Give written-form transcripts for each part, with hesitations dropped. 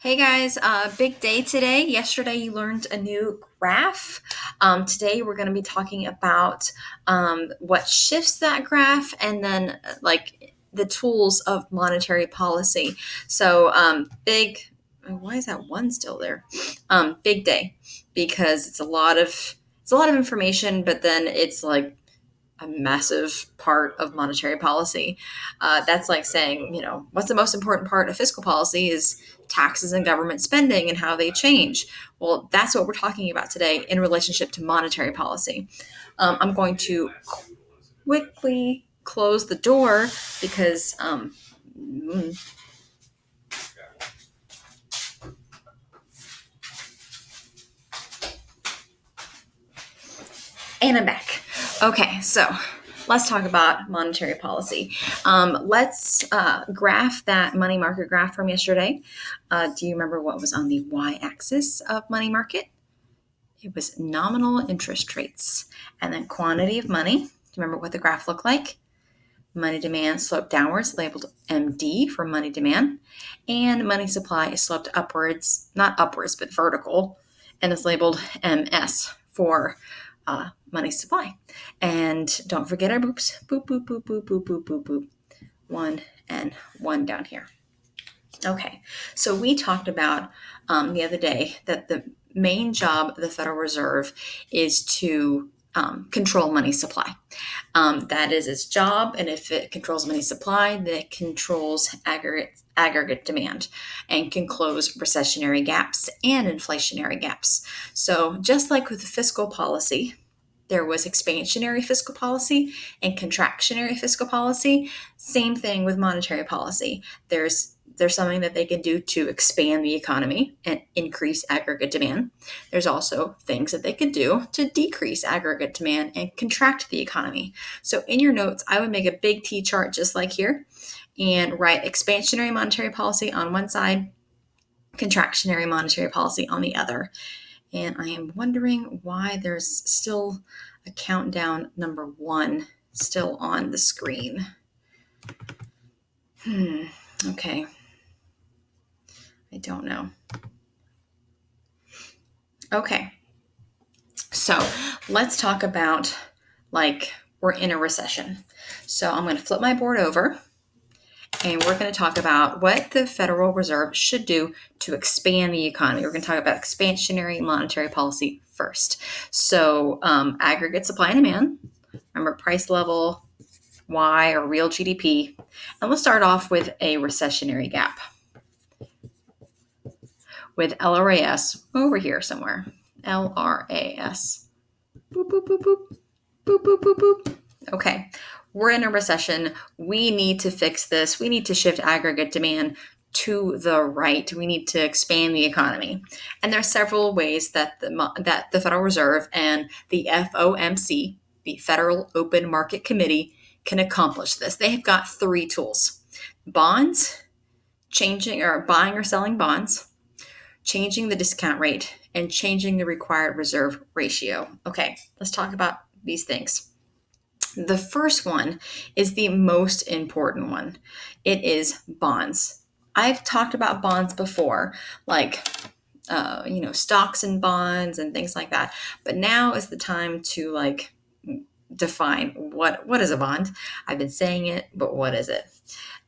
Hey guys, big day today. Yesterday you learned a new graph. Today we're going to be talking about what shifts that graph and then like the tools of monetary policy. So why is that one still there? Big day because it's a lot of information, but then it's like a massive part of monetary policy. That's like saying, what's the most important part of fiscal policy is taxes and government spending and how they change. Well, that's what we're talking about today in relationship to monetary policy. I'm going to quickly close the door because, and I'm back. Okay, so let's talk about monetary policy. Let's graph that money market graph from yesterday. Do you remember what was on the y-axis of money market? It was nominal interest rates. And then quantity of money. Do you remember what the graph looked like? Money demand sloped downwards, labeled MD for money demand. And money supply is sloped upwards, not upwards, but vertical, and is labeled MS for money supply. And don't forget our boops. Boop, boop, boop, boop, boop, boop, boop, boop. 1 and 1 down here. Okay, so we talked about the other day that the main job of the Federal Reserve is to control money supply. That is its job, and if it controls money supply, then it controls aggregate demand and can close recessionary gaps and inflationary gaps. So just like with the fiscal policy, there was expansionary fiscal policy and contractionary fiscal policy. Same thing with monetary policy. There's something that they can do to expand the economy and increase aggregate demand. There's also things that they could do to decrease aggregate demand and contract the economy. So in your notes, I would make a big T chart just like here and write expansionary monetary policy on one side, contractionary monetary policy on the other. And I am wondering why there's still a countdown number 1 still on the screen. Okay. I don't know. Okay. So let's talk about we're in a recession. So I'm going to flip my board over and we're going to talk about what the Federal Reserve should do to expand the economy. We're going to talk about expansionary monetary policy first. So aggregate supply and demand, remember price level, Y or real GDP. And let's start off with a recessionary gap with LRAS over here somewhere. LRAS. Boop, boop, boop, boop. Boop, boop, boop, boop. Okay, we're in a recession. We need to fix this. We need to shift aggregate demand to the right. We need to expand the economy. And there are several ways that the Federal Reserve and the FOMC, the Federal Open Market Committee, can accomplish this. They have got 3 tools: bonds, changing or buying or selling bonds, changing the discount rate, and changing the required reserve ratio. Okay, let's talk about these things. The first one is the most important one. It is bonds. I've talked about bonds before, like stocks and bonds and things like that. But now is the time to define what is a bond. I've been saying it, but what is it?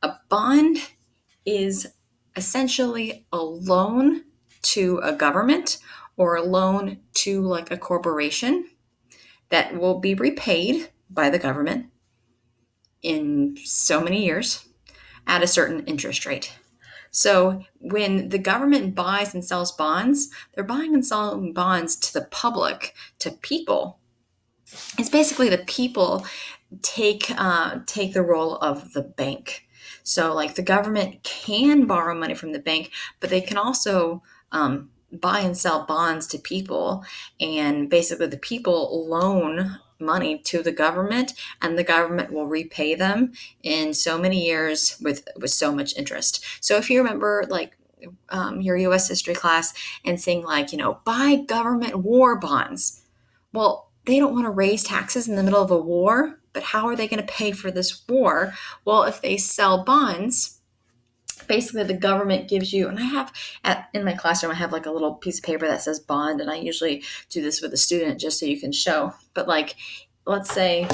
A bond is essentially a loan to a government or a loan to a corporation that will be repaid by the government in so many years at a certain interest rate. So when the government buys and sells bonds, they're buying and selling bonds to the public, to people. It's basically the people take the role of the bank. So the government can borrow money from the bank, but they can also buy and sell bonds to people, and basically the people loan money to the government and the government will repay them in so many years with so much interest. So if you remember your US history class and saying buy government war bonds, well, they don't want to raise taxes in the middle of a war, but how are they going to pay for this war? Well, if they sell bonds, basically the government gives you, and I have in my classroom, I have like a little piece of paper that says bond, and I usually do this with a student just so you can show. But like, let's say,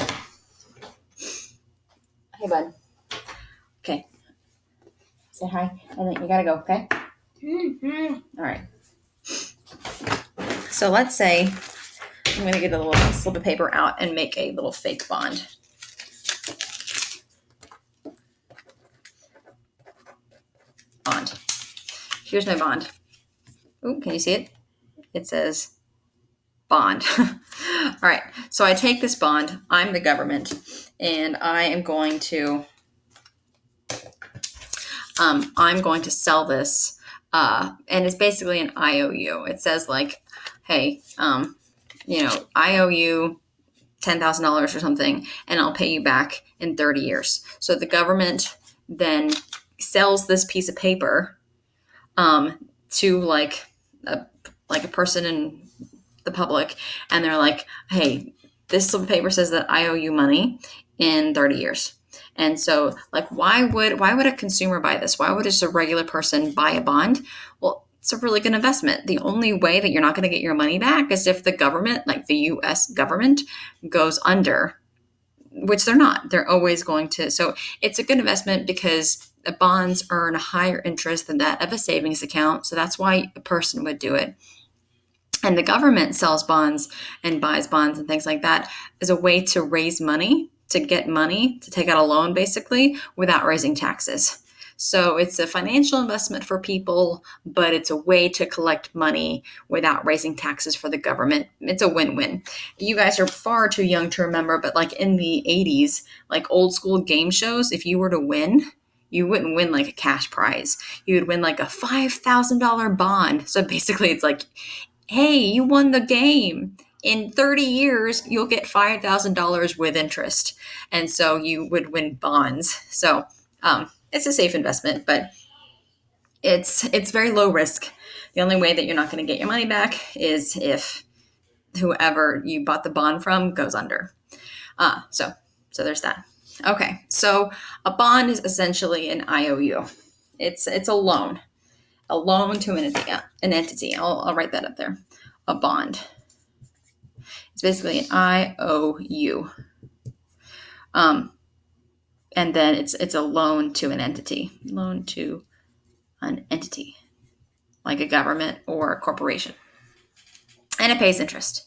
hey bud, okay, say hi, and then you gotta go, okay? All right. So let's say I'm gonna get a little slip of paper out and make a little fake bond. Bond. Here's my bond. Ooh, can you see it? It says bond. All right. So I take this bond. I'm the government, and I am going to sell this. And it's basically an IOU. It says like, hey, I owe you $10,000 or something, and I'll pay you back in 30 years. So the government then sells this piece of paper to like a person in the public, and they're like, hey, this slip of paper says that I owe you money in 30 years. And so like, why would a consumer buy this? Why would just a regular person buy a bond? Well, it's a really good investment. The only way that you're not going to get your money back is if the government, like the US government, goes under, which they're not. They're always going to. So it's a good investment because the bonds earn a higher interest than that of a savings account. So that's why a person would do it. And the government sells bonds and buys bonds and things like that as a way to raise money, to get money, to take out a loan basically without raising taxes. So it's a financial investment for people, but it's a way to collect money without raising taxes for the government. It's a win-win. You guys are far too young to remember, but like in the 80s, like old school game shows, if you were to win, you wouldn't win like a cash prize. You would win like a $5,000 bond. So basically it's like, hey, you won the game. In 30 years, you'll get $5,000 with interest. And so you would win bonds. So it's a safe investment, but it's very low risk. The only way that you're not going to get your money back is if whoever you bought the bond from goes under. So there's that. Okay, so a bond is essentially an IOU. It's a loan to an entity. I'll write that up there. A bond. It's basically an IOU. And then it's a loan to an entity. Loan to an entity, like a government or a corporation. And it pays interest.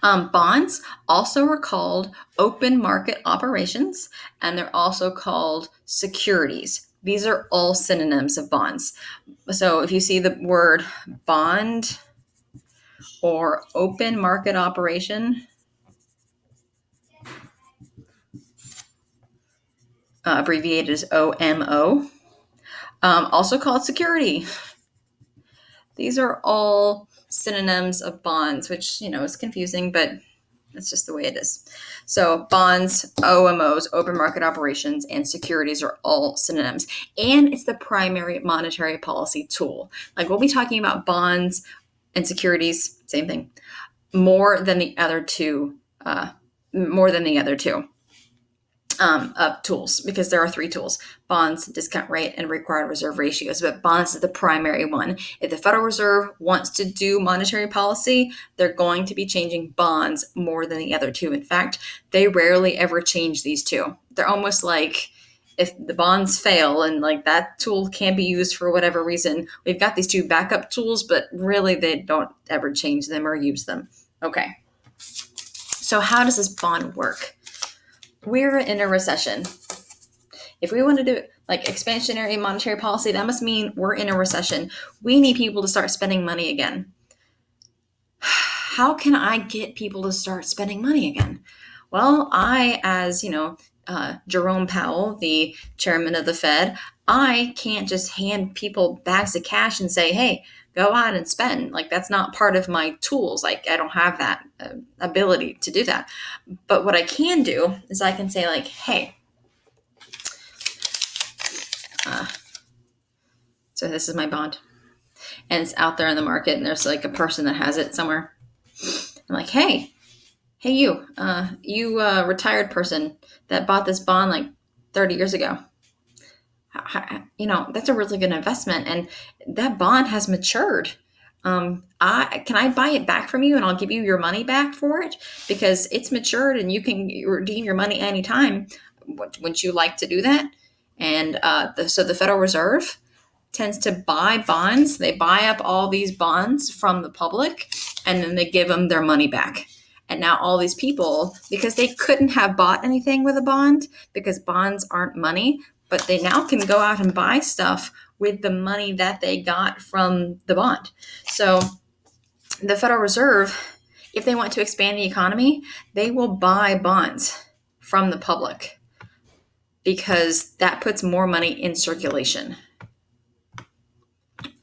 Bonds also are called open market operations, and they're also called securities. These are all synonyms of bonds. So if you see the word bond or open market operation, abbreviated as OMO, also called security. These are all synonyms of bonds, which, is confusing, but that's just the way it is. So bonds, OMOs, open market operations, and securities are all synonyms. And it's the primary monetary policy tool. Like we'll be talking about bonds and securities, same thing, more than the other two of tools, because there are three tools: bonds, discount rate, and required reserve ratios. But bonds is the primary one. If the Federal Reserve wants to do monetary policy, they're going to be changing bonds more than the other two. In fact, they rarely ever change these two. They're almost like, if the bonds fail and like that tool can't be used for whatever reason, we've got these two backup tools, but really they don't ever change them or use them. Okay. So how does this bond work? We're in a recession. If we want to do like expansionary monetary policy, that must mean we're in a recession. We need people to start spending money again. How can I get people to start spending money again? Well, I, as Jerome Powell, the chairman of the Fed, I can't just hand people bags of cash and say, hey, go out and spend. Like, that's not part of my tools. Like, I don't have that ability to do that. But what I can do is I can say, like, hey, so this is my bond, and it's out there in the market, and there's like a person that has it somewhere. I'm like, hey, you retired person that bought this bond like 30 years ago. that's a really good investment. And that bond has matured. Can I buy it back from you and I'll give you your money back for it because it's matured and you can redeem your money anytime. Wouldn't you like to do that? And so the Federal Reserve tends to buy bonds. They buy up all these bonds from the public and then they give them their money back. And now all these people, because they couldn't have bought anything with a bond because bonds aren't money, but they now can go out and buy stuff with the money that they got from the bond. So the Federal Reserve, if they want to expand the economy, they will buy bonds from the public because that puts more money in circulation.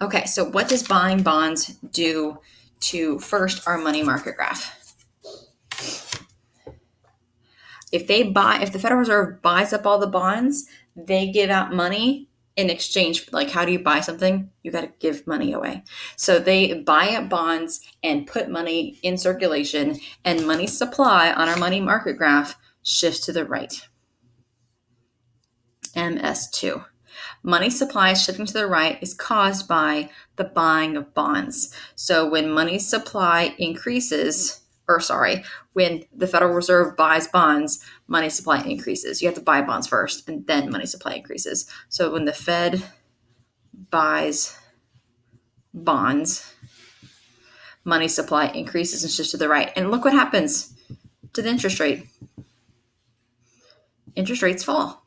Okay, so what does buying bonds do to first our money market graph? If the Federal Reserve buys up all the bonds, they give out money in exchange. Like, how do you buy something? You got to give money away. So they buy up bonds and put money in circulation, and money supply on our money market graph shifts to the right. MS2. Money supply shifting to the right is caused by the buying of bonds. So when money supply increases, when the Federal Reserve buys bonds, money supply increases. You have to buy bonds first, and then money supply increases. So when the Fed buys bonds, money supply increases and shifts to the right. And look what happens to the interest rate. Interest rates fall.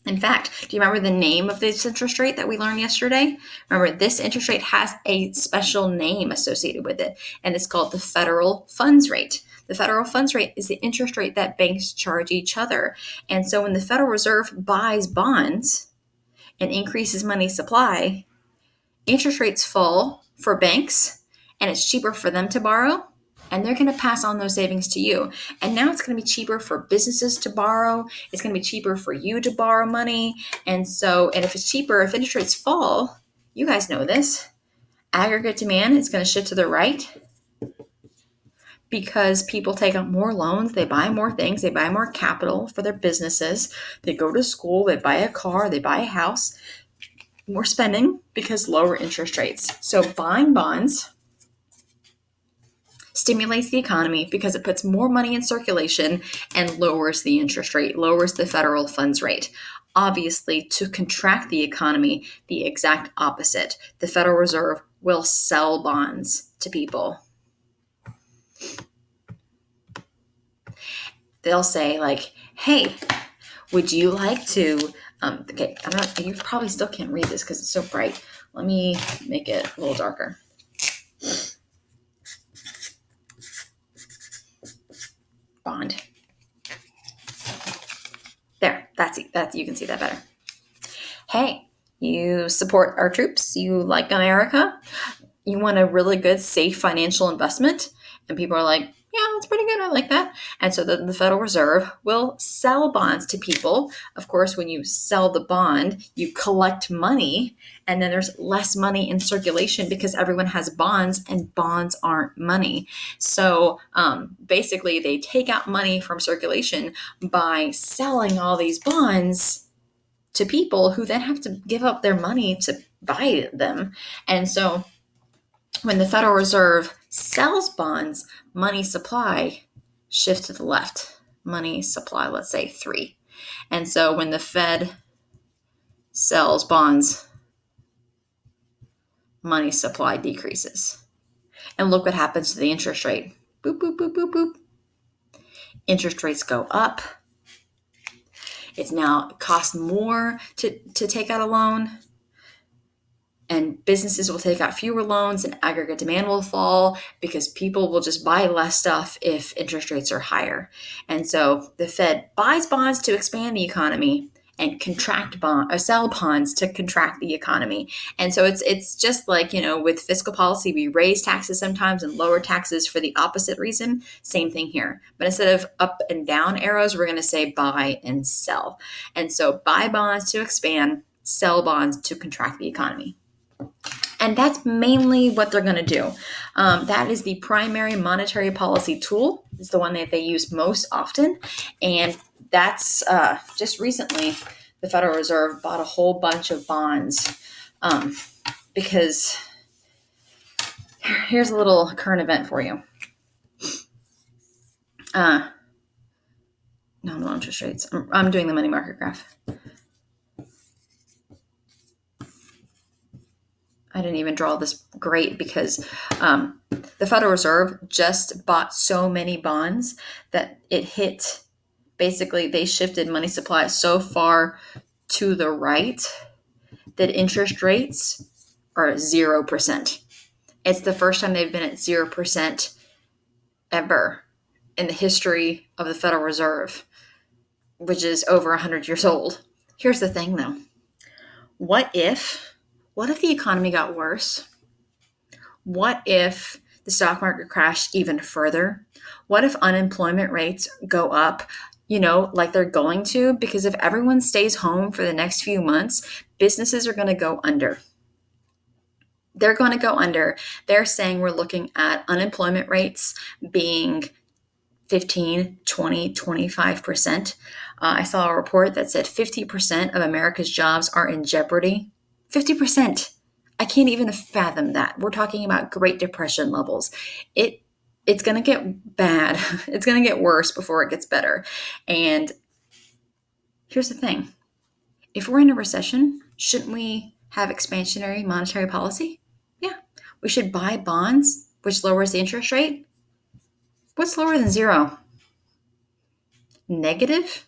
In fact, do you remember the name of this interest rate that we learned yesterday? Remember, this interest rate has a special name associated with it, and it's called the federal funds rate. The federal funds rate is the interest rate that banks charge each other. And so when the Federal Reserve buys bonds and increases money supply, interest rates fall for banks, and it's cheaper for them to borrow. And they're going to pass on those savings to you. And now it's going to be cheaper for businesses to borrow. It's going to be cheaper for you to borrow money. And if it's cheaper, if interest rates fall, you guys know this, aggregate demand is going to shift to the right because people take out more loans. They buy more things. They buy more capital for their businesses. They go to school. They buy a car. They buy a house. More spending because lower interest rates. So buying bonds stimulates the economy because it puts more money in circulation and lowers the interest rate, lowers the federal funds rate. Obviously, to contract the economy, the exact opposite. The Federal Reserve will sell bonds to people. They'll say like, hey, would you like to, you probably still can't read this because it's so bright. Let me make it a little darker. Bond. There, that's you can see that better. Hey, you support our troops, you like America, you want a really good, safe financial investment, and people are like, yeah, that's pretty good, I like that. And so the Federal Reserve will sell bonds to people. Of course, when you sell the bond, you collect money, and then there's less money in circulation because everyone has bonds, and bonds aren't money. So basically, they take out money from circulation by selling all these bonds to people who then have to give up their money to buy them. And so when the Federal Reserve sells bonds, money supply shifts to the left. Money supply, let's say 3. And so when the Fed sells bonds, money supply decreases. And look what happens to the interest rate. Boop, boop, boop, boop, boop. Interest rates go up. It's now cost more to take out a loan. And businesses will take out fewer loans and aggregate demand will fall because people will just buy less stuff if interest rates are higher. And so the Fed buys bonds to expand the economy and sell bonds to contract the economy. And so it's just like, with fiscal policy, we raise taxes sometimes and lower taxes for the opposite reason. Same thing here. But instead of up and down arrows, we're going to say buy and sell. And so buy bonds to expand, sell bonds to contract the economy. And that's mainly what they're going to do. That is the primary monetary policy tool. It's the one that they use most often. And that's just recently, the Federal Reserve bought a whole bunch of bonds because here's a little current event for you. Nominal interest rates. I'm doing the money market graph. I didn't even draw this great because the Federal Reserve just bought so many bonds that it hit, basically they shifted money supply so far to the right that interest rates are 0%. It's the first time they've been at 0% ever in the history of the Federal Reserve, which is over 100 years old. Here's the thing though. What if the economy got worse? What if the stock market crashed even further? What if unemployment rates go up, like they're going to? Because if everyone stays home for the next few months, businesses are going to go under. They're going to go under. They're saying we're looking at unemployment rates being 15, 20, 25%. I saw a report that said 50% of America's jobs are in jeopardy. 50%. I can't even fathom that. We're talking about Great Depression levels. It's going to get bad. It's going to get worse before it gets better. And here's the thing. If we're in a recession, shouldn't we have expansionary monetary policy? Yeah. We should buy bonds, which lowers the interest rate. What's lower than 0? Negative?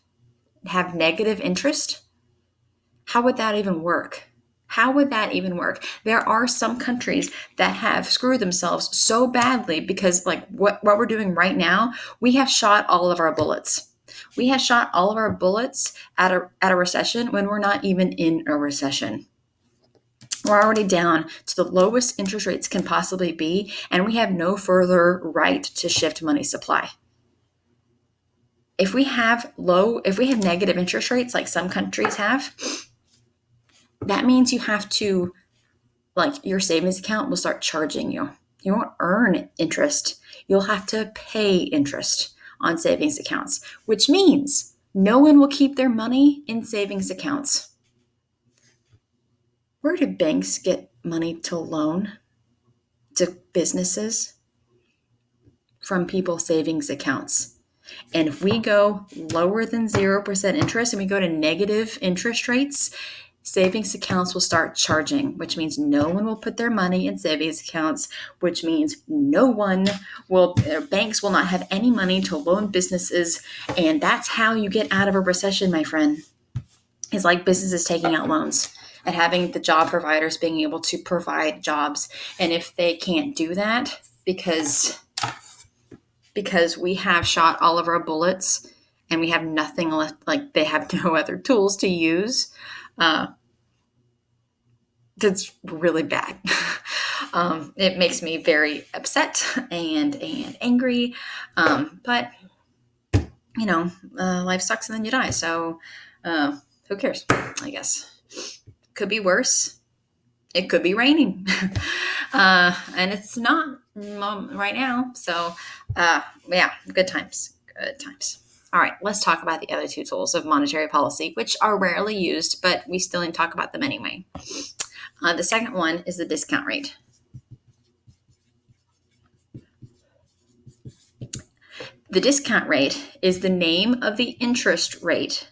Have negative interest? How would that even work? How would that even work? There are some countries that have screwed themselves so badly because like what we're doing right now, we have shot all of our bullets. We have shot all of our bullets at a recession when we're not even in a recession. We're already down to the lowest interest rates can possibly be, and we have no further right to shift money supply. If we have negative interest rates like some countries have, that means you have to, like, your savings account will start charging you. You won't earn interest. You'll have to pay interest on savings accounts, which means no one will keep their money in savings accounts. Where do banks get money to loan to businesses? From people's savings accounts. And if we go lower than 0% interest and we go to negative interest rates, savings accounts will start charging, which means no one will put their money in savings accounts, which means banks will not have any money to loan businesses. And that's how you get out of a recession, my friend. It's like businesses taking out loans and having the job providers being able to provide jobs. And if they can't do that because we have shot all of our bullets and we have nothing left, like they have no other tools to use, that's really bad. It makes me very upset and angry. But life sucks and then you die. So who cares? I guess. Could be worse. It could be raining. And it's not right now. So good times. Good times. All right, let's talk about the other two tools of monetary policy, which are rarely used, but we still need to talk about them anyway. The second one is the discount rate. The discount rate is the name of the interest rate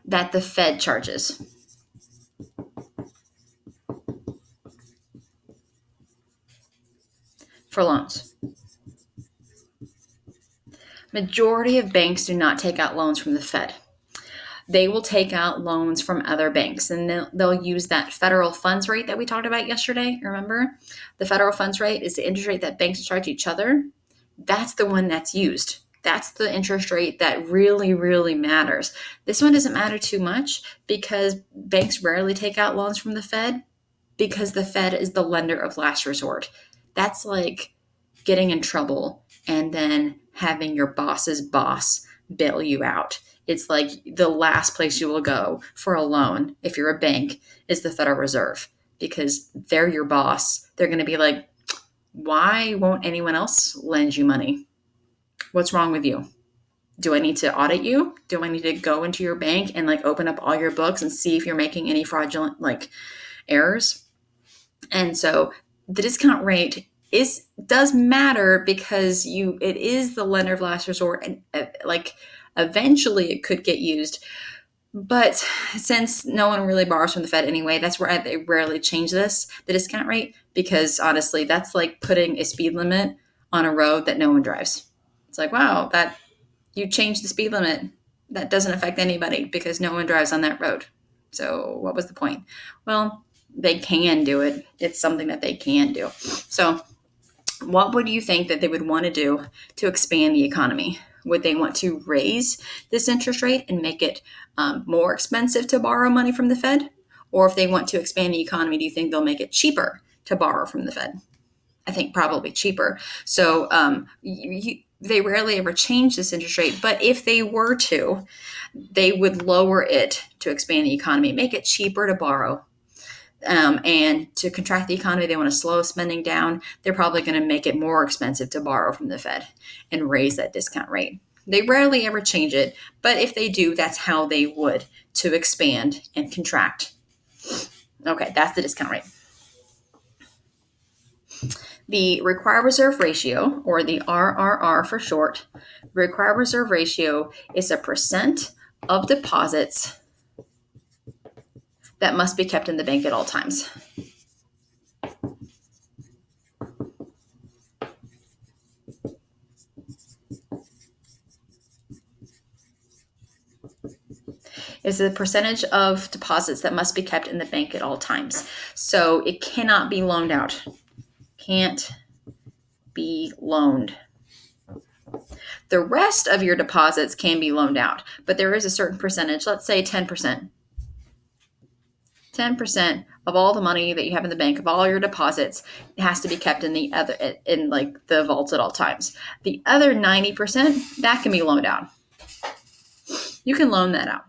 that the Fed charges. For loans. Majority of banks do not take out loans from the Fed. They will take out loans from other banks, and they'll use that federal funds rate that we talked about yesterday. Remember? The federal funds rate is the interest rate that banks charge each other. That's the one that's used. That's the interest rate that really, really matters. This one doesn't matter too much because banks rarely take out loans from the Fed because the Fed is the lender of last resort. That's like getting in trouble and then having your boss's boss bail you out. It's like the last place you will go for a loan if you're a bank is the Federal Reserve because they're your boss. They're going to be like, why won't anyone else lend you money? What's wrong with you? Do I need to audit you? Do I need to go into your bank and like open up all your books and see if you're making any fraudulent like errors? And so the discount rate does matter because it is the lender of last resort, and like eventually it could get used. But since no one really borrows from the Fed anyway, that's where they rarely change the discount rate, because honestly, that's like putting a speed limit on a road that no one drives. It's like, wow, that you changed the speed limit. That doesn't affect anybody because no one drives on that road. So what was the point? Well, they can do it. It's something that they can do. So what would you think that they would want to do to expand the economy? Would they want to raise this interest rate and make it more expensive to borrow money from the Fed? Or if they want to expand the economy, do you think they'll make it cheaper to borrow from the Fed? I think probably cheaper. So they rarely ever change this interest rate. But if they were to, they would lower it to expand the economy, make it cheaper to borrow. And to contract the economy, they want to slow spending down. They're probably going to make it more expensive to borrow from the Fed and raise that discount rate. They rarely ever change it, but if they do, that's how they would to expand and contract. Okay, that's the discount rate. The required reserve ratio, or the RRR for short, required reserve ratio is a percent of deposits that must be kept in the bank at all times. Is the percentage of deposits that must be kept in the bank at all times. So it cannot be loaned out. Can't be loaned. The rest of your deposits can be loaned out, but there is a certain percentage, let's say 10%. 10% of all the money that you have in the bank, of all your deposits, has to be kept in the vaults at all times. The other 90%, that can be loaned out. You can loan that out.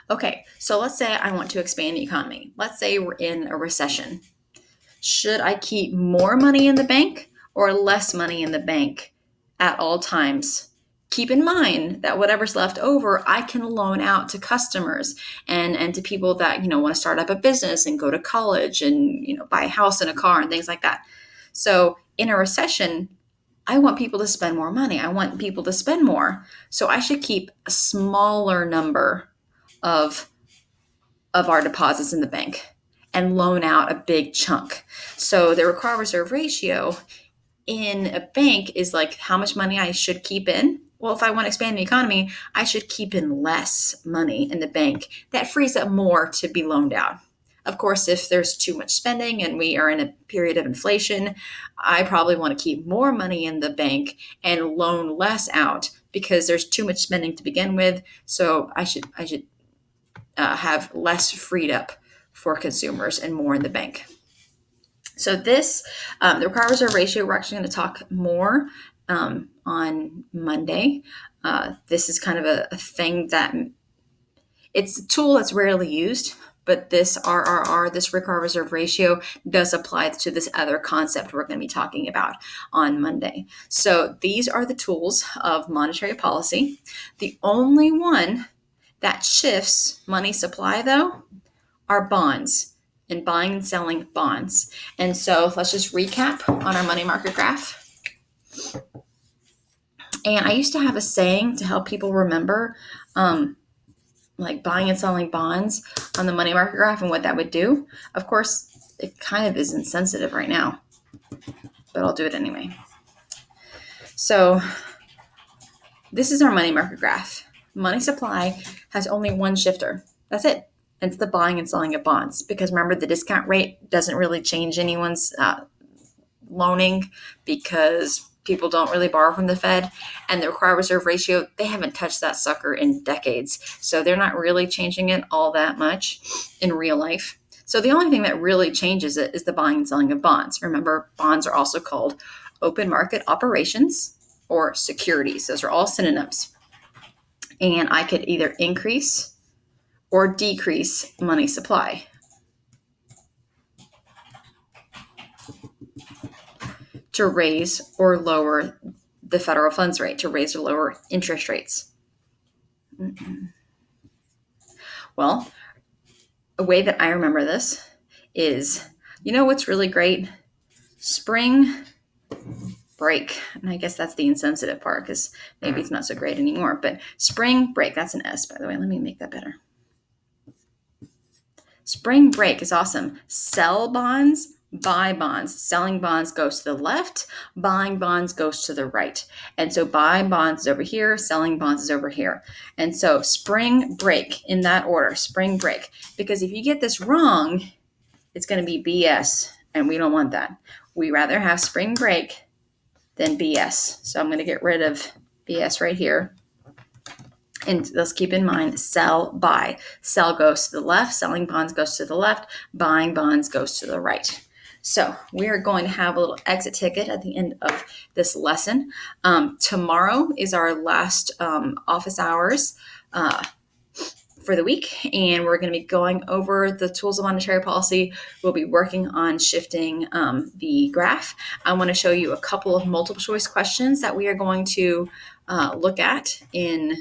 Okay, so let's say I want to expand the economy. Let's say we're in a recession. Should I keep more money in the bank or less money in the bank at all times? Keep in mind that whatever's left over, I can loan out to customers and to people that, want to start up a business and go to college and, buy a house and a car and things like that. So in a recession, I want people to spend more money. I want people to spend more. So I should keep a smaller number of our deposits in the bank and loan out a big chunk. So the required reserve ratio in a bank is like how much money I should keep in. Well, if I want to expand the economy, I should keep in less money in the bank. That frees up more to be loaned out. Of course, if there's too much spending and we are in a period of inflation, I probably want to keep more money in the bank and loan less out because there's too much spending to begin with. So I should have less freed up for consumers and more in the bank. So this, the required reserve ratio, we're actually going to talk more on Monday. This is kind of a thing that it's a tool that's rarely used, but this RRR, this required reserve ratio, does apply to this other concept we're going to be talking about on Monday. So these are the tools of monetary policy. The only one that shifts money supply, though, are bonds and buying and selling bonds. And so let's just recap on our money market graph. And I used to have a saying to help people remember, like buying and selling bonds on the money market graph and what that would do. Of course, it kind of is insensitive right now, but I'll do it anyway. So this is our money market graph. Money supply has only one shifter. That's it. It's the buying and selling of bonds. Because remember, the discount rate doesn't really change anyone's loaning because people don't really borrow from the Fed. And the required reserve ratio, they haven't touched that sucker in decades. So they're not really changing it all that much in real life. So the only thing that really changes it is the buying and selling of bonds. Remember, bonds are also called open market operations or securities. Those are all synonyms. And I could either increase or decrease money supply. To raise or lower the federal funds rate, to raise or lower interest rates. Well, a way that I remember this is, what's really great? Spring break. And I guess that's the insensitive part, because maybe it's not so great anymore. But spring break, that's an S, by the way. Let me make that better. Spring break is awesome. Sell bonds, buy bonds. Selling bonds goes to the left, buying bonds goes to the right. And so buying bonds is over here, selling bonds is over here. And so spring break, in that order, spring break. Because if you get this wrong, it's going to be BS, and we don't want that. We rather have spring break than BS. So I'm going to get rid of BS right here. And let's keep in mind, sell, buy. Sell goes to the left, selling bonds goes to the left, buying bonds goes to the right. So we are going to have a little exit ticket at the end of this lesson. Tomorrow is our last office hours for the week, and we're going to be going over the tools of monetary policy. We'll be working on shifting the graph. I want to show you a couple of multiple choice questions that we are going to look at in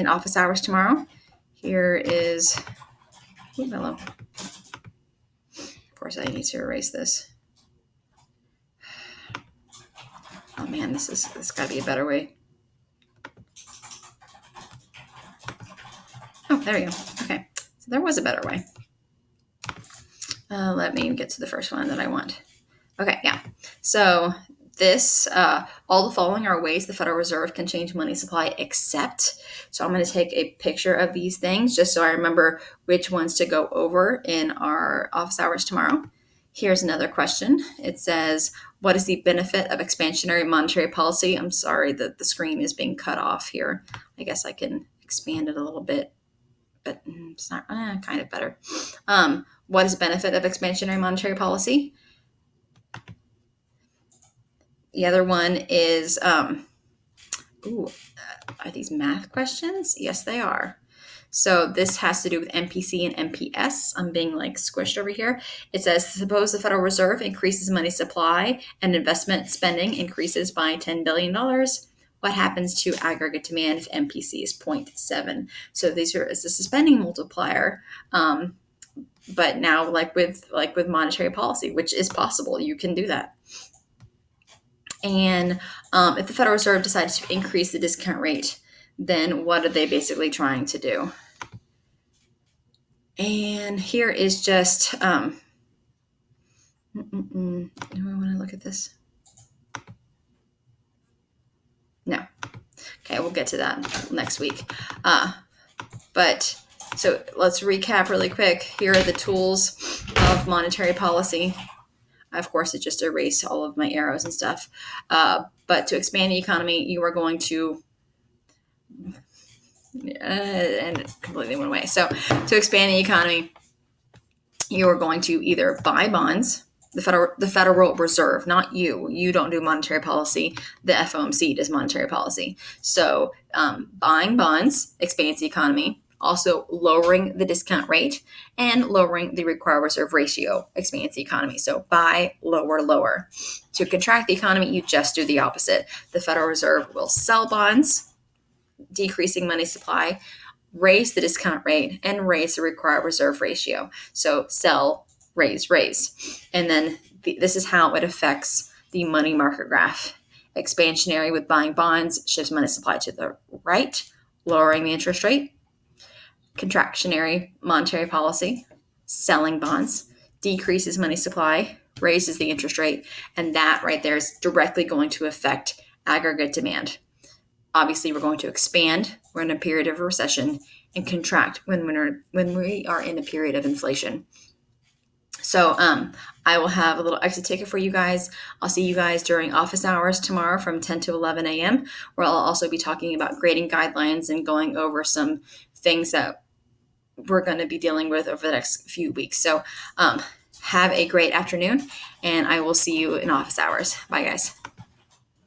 office hours tomorrow. Here is, hello. Of course, I need to erase this. Oh man, this got to be a better way. Oh, there we go. Okay, so there was a better way. Let me get to the first one that I want. Okay, yeah. So this, all the following are ways the Federal Reserve can change money supply except. So I'm going to take a picture of these things just so I remember which ones to go over in our office hours tomorrow. Here's another question. It says, what is the benefit of expansionary monetary policy? I'm sorry that the screen is being cut off here. I guess I can expand it a little bit, but it's not kind of better. What is the benefit of expansionary monetary policy? The other one is, are these math questions? Yes, they are. So this has to do with MPC and MPS. I'm being squished over here. It says, suppose the Federal Reserve increases money supply and investment spending increases by $10 billion. What happens to aggregate demand if MPC is 0.7? So this is a spending multiplier. But now with monetary policy, which is possible, you can do that. And if the Federal Reserve decides to increase the discount rate, then what are they basically trying to do? And here is just, do I want to look at this? No. Okay, we'll get to that next week. But so let's recap really quick. Here are the tools of monetary policy. Of course, it just erased all of my arrows and stuff. But to expand the economy, you are going to, and it completely went away. So to expand the economy, you are going to either buy bonds, the Federal Reserve, not you. You don't do monetary policy. The FOMC does monetary policy. So buying bonds expands the economy. Also lowering the discount rate and lowering the required reserve ratio expands the economy. So buy, lower, lower. To contract the economy, you just do the opposite. The Federal Reserve will sell bonds, decreasing money supply, raise the discount rate, and raise the required reserve ratio. So sell, raise, raise. And then this is how it affects the money market graph. Expansionary with buying bonds shifts money supply to the right, lowering the interest rate. Contractionary monetary policy, selling bonds, decreases money supply, raises the interest rate, and that right there is directly going to affect aggregate demand. Obviously, we're going to expand. We're in a period of recession, and contract when we are in a period of inflation. So I will have a little exit ticket for you guys. I'll see you guys during office hours tomorrow from 10 to 11 a.m., where I'll also be talking about grading guidelines and going over some things that we're going to be dealing with over the next few weeks. So have a great afternoon, and I will see you in office hours. Bye, guys.